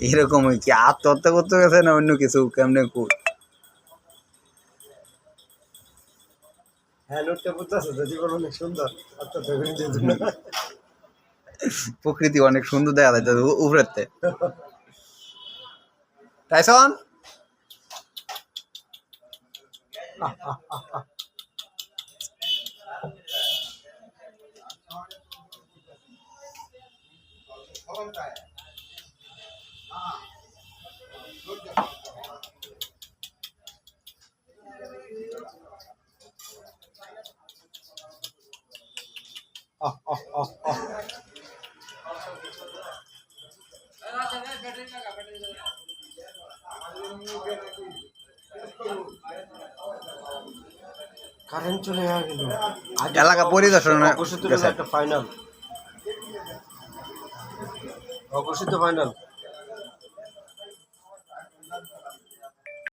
এরকম কি আত্মহত্যা করতে গেছে না অন্য কিছু কেমনে প্রকৃতি অনেক সুন্দর দেখা যায় উপরেতে টাইসন কারেন্ট চলে গেল এলাকা পরিদর্শন একটা ফাইনাল অঘোষিত ফাইনাল